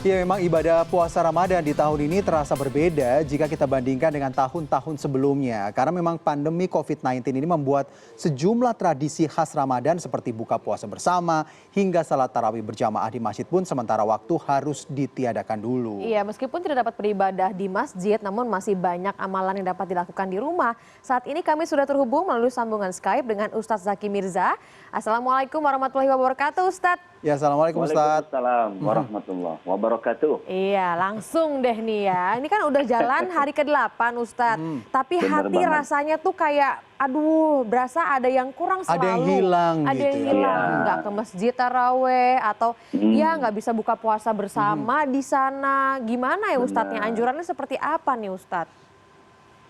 Ya, memang ibadah puasa Ramadan di tahun ini terasa berbeda jika kita bandingkan dengan tahun-tahun sebelumnya. Karena memang pandemi COVID-19 ini membuat sejumlah tradisi khas Ramadan seperti buka puasa bersama hingga salat tarawih berjamaah di masjid pun sementara waktu harus ditiadakan dulu. Iya, meskipun tidak dapat beribadah di masjid, namun masih banyak amalan yang dapat dilakukan di rumah. Saat ini kami sudah terhubung melalui sambungan Skype dengan Ustadz Zaki Mirza. Assalamualaikum warahmatullahi wabarakatuh, Ustadz. Ya, Assalamualaikum Ustadz. Waalaikumsalam warahmatullahi wabarakatuh. Iya, langsung deh nih ya. Ini kan udah jalan hari ke-8, Ustadz. Tapi Bener hati banget. rasanya tuh kayak, aduh, berasa ada yang kurang selalu. Ada yang hilang Ada gitu yang ya. hilang, Iya. nggak ke masjid taraweh atau ya nggak bisa buka puasa bersama di sana. Gimana ya Ustadznya? Benar. Anjurannya seperti apa nih Ustadz?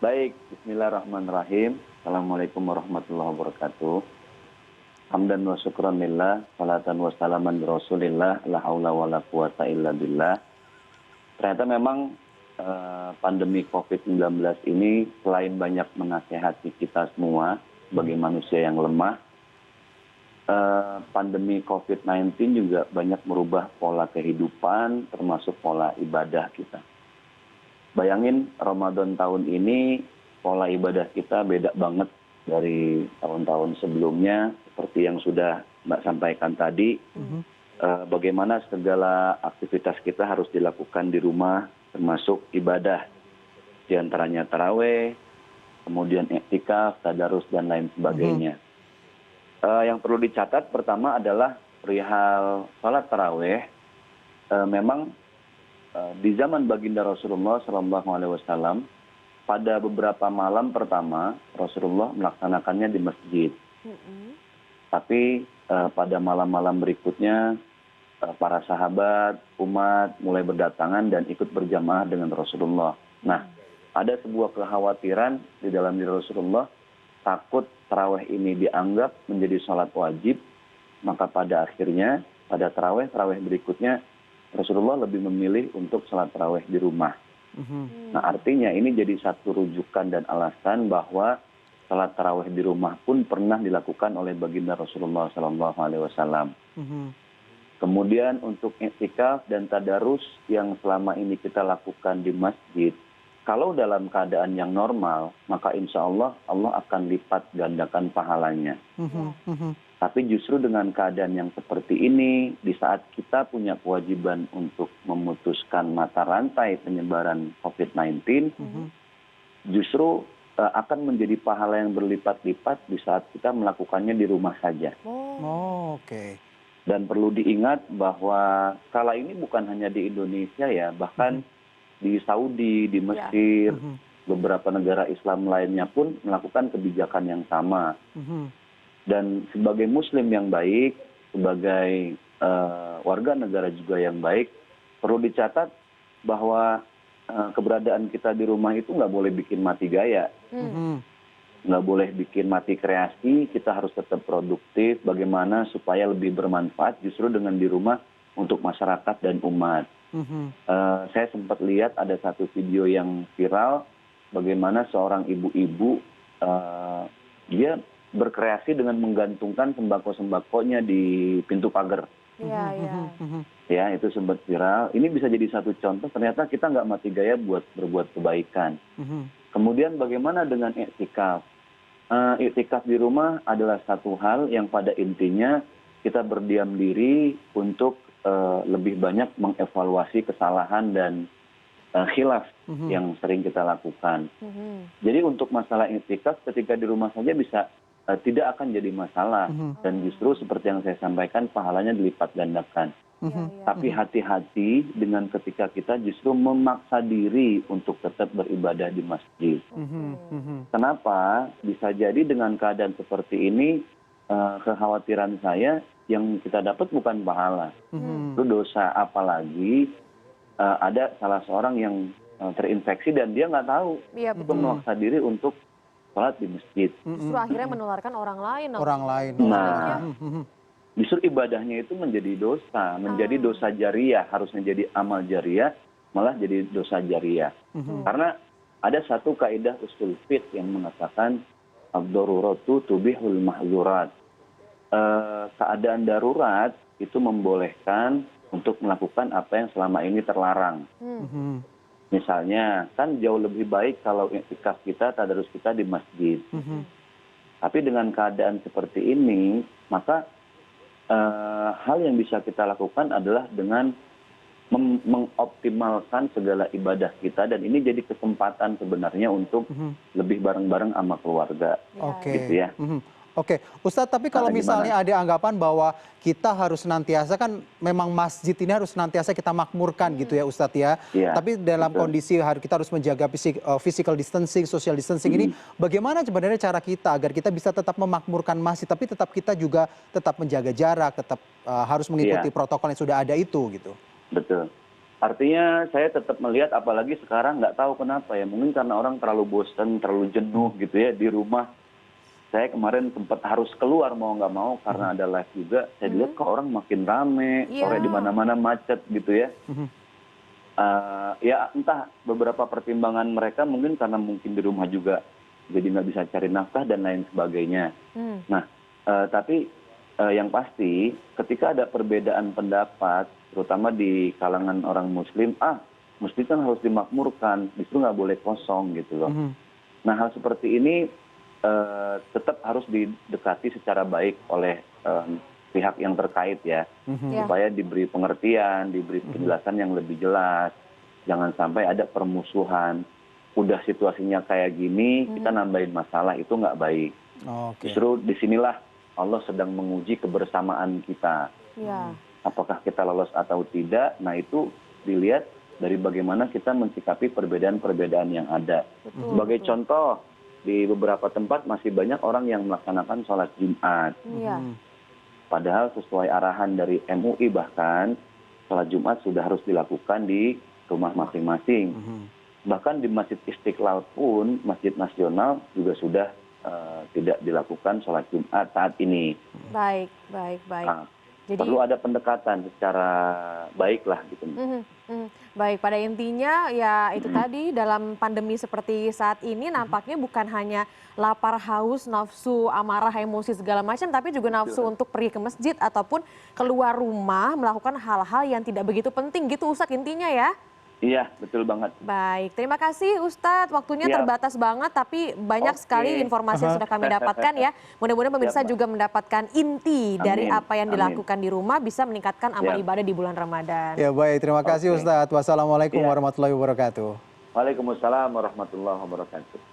Baik, bismillahirrahmanirrahim. Assalamualaikum warahmatullahi wabarakatuh. Hamdan wa syukran lillah, salatan wa salaman bi rasulillah, la haula wa la quwata illa billah. Ternyata memang pandemi COVID-19 ini selain banyak menasehati kita semua sebagai manusia yang lemah, pandemi COVID-19 juga banyak merubah pola kehidupan termasuk pola ibadah kita. Bayangin Ramadan tahun ini pola ibadah kita beda banget dari tahun-tahun sebelumnya seperti yang sudah Mbak sampaikan tadi. Bagaimana segala aktivitas kita harus dilakukan di rumah termasuk ibadah. Di antaranya taraweh, kemudian iktikaf, tadarus dan lain sebagainya. Yang perlu dicatat pertama adalah perihal salat taraweh. Memang di zaman baginda Rasulullah SAW pada beberapa malam pertama Rasulullah melaksanakannya di masjid. Tapi pada malam-malam berikutnya para sahabat, umat mulai berdatangan dan ikut berjamaah dengan Rasulullah. Nah, ada sebuah kekhawatiran di dalam diri Rasulullah, takut taraweh ini dianggap menjadi sholat wajib, maka pada akhirnya pada taraweh berikutnya Rasulullah lebih memilih untuk sholat taraweh di rumah. Nah, artinya ini jadi satu rujukan dan alasan bahwa salat tarawih di rumah pun pernah dilakukan oleh baginda Rasulullah SAW. Kemudian untuk iktikaf dan tadarus yang selama ini kita lakukan di masjid, kalau dalam keadaan yang normal, maka insya Allah Allah akan lipat gandakan pahalanya. Tapi justru dengan keadaan yang seperti ini, di saat kita punya kewajiban untuk memutuskan mata rantai penyebaran COVID-19, justru akan menjadi pahala yang berlipat-lipat di saat kita melakukannya di rumah saja. Oke. Dan perlu diingat bahwa skala ini bukan hanya di Indonesia ya, bahkan di Saudi, di Mesir, beberapa negara Islam lainnya pun melakukan kebijakan yang sama. Dan sebagai muslim yang baik, sebagai warga negara juga yang baik, perlu dicatat bahwa keberadaan kita di rumah itu nggak boleh bikin mati gaya. Nggak boleh bikin mati kreasi, kita harus tetap produktif, bagaimana supaya lebih bermanfaat justru dengan di rumah untuk masyarakat dan umat. Saya sempat lihat ada satu video yang viral, bagaimana seorang ibu-ibu, dia berkreasi dengan menggantungkan sembako-sembakonya di pintu pagar. Ya, itu sempat viral. Ini bisa jadi satu contoh, ternyata kita nggak mati gaya buat berbuat kebaikan. Kemudian bagaimana dengan iktikaf? Iktikaf di rumah adalah satu hal yang pada intinya kita berdiam diri untuk lebih banyak mengevaluasi kesalahan dan khilaf yang sering kita lakukan. Jadi untuk masalah iktikaf ketika di rumah saja bisa tidak akan jadi masalah, dan justru seperti yang saya sampaikan pahalanya dilipat gandakan. Tapi hati-hati dengan ketika kita justru memaksa diri untuk tetap beribadah di masjid. Kenapa? Bisa jadi dengan keadaan seperti ini, kekhawatiran saya yang kita dapat bukan pahala, itu dosa. Apalagi ada salah seorang yang terinfeksi dan dia nggak tahu, itu memaksa diri untuk sholat di masjid. Justru akhirnya menularkan orang lain. Nah, justru ibadahnya itu menjadi dosa, menjadi dosa jariah, harusnya jadi amal jariah, malah jadi dosa jariah. Karena ada satu kaidah usul fiqh yang mengatakan ad-daruratu tubihul mahzurat. Keadaan darurat itu membolehkan untuk melakukan apa yang selama ini terlarang. Mhm. Misalnya, kan jauh lebih baik kalau iktikaf kita, tadarus kita di masjid. Mhm. Tapi dengan keadaan seperti ini, maka hal yang bisa kita lakukan adalah dengan mengoptimalkan segala ibadah kita, dan ini jadi kesempatan sebenarnya untuk Mhm. lebih bareng-bareng sama keluarga. Oke. Gitu ya. Mhm. Oke, Ustadz, tapi kalau Gimana? misalnya ada anggapan bahwa kita harus senantiasa, kan memang masjid ini harus senantiasa kita makmurkan gitu ya Ustadz ya. Iya, Tapi dalam betul. kondisi kita harus menjaga physical distancing, social distancing ini, bagaimana sebenarnya cara kita agar kita bisa tetap memakmurkan masjid, tapi tetap kita juga tetap menjaga jarak, tetap harus mengikuti Iya. protokol yang sudah ada itu gitu. Betul. Artinya saya tetap melihat, apalagi sekarang nggak tahu kenapa ya, mungkin karena orang terlalu bosan, terlalu jenuh gitu ya di rumah. Saya kemarin sempat harus keluar mau nggak mau karena ada live juga. Saya lihat kok orang makin rame, Iya. sore di mana-mana macet gitu ya. Mhm. Ya entah, beberapa pertimbangan mereka mungkin karena mungkin di rumah juga jadi nggak bisa cari nafkah dan lain sebagainya. Hmm. Nah, tapi yang pasti ketika ada perbedaan pendapat, terutama di kalangan orang Muslim, masjid kan harus dimakmurkan, justru nggak boleh kosong gitu loh. Mhm. Nah, hal seperti ini tetap harus didekati secara baik oleh pihak yang terkait ya, Mhm. Ya. supaya diberi pengertian, diberi penjelasan yang lebih jelas, jangan sampai ada permusuhan. Udah situasinya kayak gini, kita nambahin masalah, itu nggak baik. Oke. Justru disinilah Allah sedang menguji kebersamaan kita. Ya. Apakah kita lolos atau tidak, nah itu dilihat dari bagaimana kita mensikapi perbedaan-perbedaan yang ada. Betul, Sebagai betul. contoh, di beberapa tempat masih banyak orang yang melaksanakan sholat Jumat. Iya. Mhm. Padahal sesuai arahan dari MUI bahkan, sholat Jumat sudah harus dilakukan di rumah masing-masing. Mhm. Bahkan di Masjid Istiqlal pun, Masjid Nasional juga sudah tidak dilakukan sholat Jumat saat ini. Baik, baik, baik. Nah, Jadi perlu ada pendekatan secara baik lah gitu. Mhm, mhm. Baik, pada intinya ya itu tadi, dalam pandemi seperti saat ini nampaknya bukan hanya lapar, haus, nafsu, amarah, emosi segala macam, tapi juga nafsu untuk pergi ke masjid ataupun keluar rumah melakukan hal-hal yang tidak begitu penting gitu Ustadz intinya ya. Iya, betul banget. Baik, terima kasih Ustadz. Waktunya Siap. terbatas banget, tapi banyak Oke. sekali informasi yang sudah kami dapatkan ya. Mudah-mudahan pemirsa Siap, Mbak. juga mendapatkan inti dari Amin, apa yang amin. dilakukan di rumah, bisa meningkatkan amal Siap. ibadah di bulan Ramadan. Ya baik, terima kasih Oke. Ustadz. Wassalamualaikum Iya. warahmatullahi wabarakatuh. Waalaikumsalam warahmatullahi wabarakatuh.